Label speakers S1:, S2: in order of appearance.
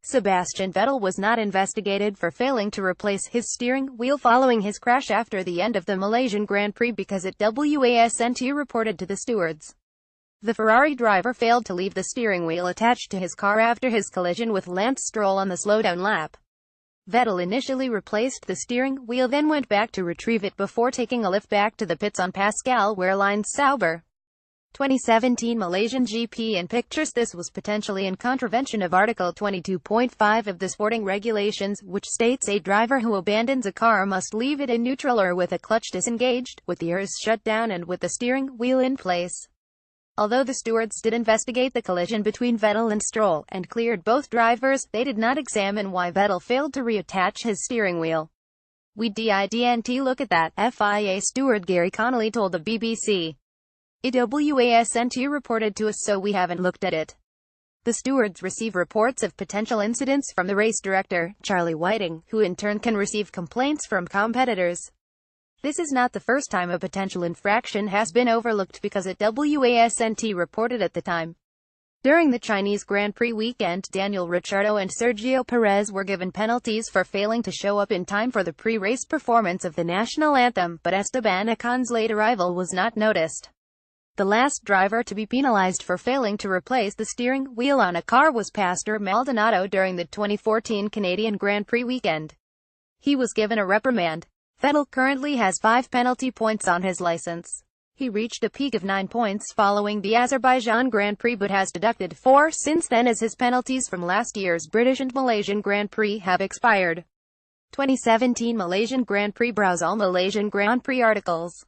S1: Sebastian Vettel was not investigated for failing to replace his steering wheel following his crash after the end of the Malaysian Grand Prix because it wasn't reported to the stewards. The Ferrari driver failed to leave the steering wheel attached to his car after his collision with Lance Stroll on the slowdown lap. Vettel initially replaced the steering wheel, then went back to retrieve it before taking a lift back to the pits on Pascal Wehrlein's Sauber 2017 Malaysian GP in pictures. This was potentially in contravention of Article 22.5 of the sporting regulations, which states a driver who abandons a car must leave it in neutral or with a clutch disengaged, with the ears shut down and with the steering wheel in place. Although the stewards did investigate the collision between Vettel and Stroll, and cleared both drivers, they did not examine why Vettel failed to reattach his steering wheel. "We didn't look at that," FIA steward Gary Connolly told the BBC. "It wasn't reported to us, so we haven't looked at it." The stewards receive reports of potential incidents from the race director, Charlie Whiting, who in turn can receive complaints from competitors. This is not the first time a potential infraction has been overlooked because it wasn't reported at the time. During the Chinese Grand Prix weekend, Daniel Ricciardo and Sergio Perez were given penalties for failing to show up in time for the pre-race performance of the national anthem, but Esteban Ocon's late arrival was not noticed. The last driver to be penalized for failing to replace the steering wheel on a car was Pastor Maldonado during the 2014 Canadian Grand Prix weekend. He was given a reprimand. Vettel currently has 5 penalty points on his license. He reached a peak of 9 points following the Azerbaijan Grand Prix but has deducted 4 since then as his penalties from last year's British and Malaysian Grand Prix have expired. 2017 Malaysian Grand Prix. Browse all Malaysian Grand Prix articles.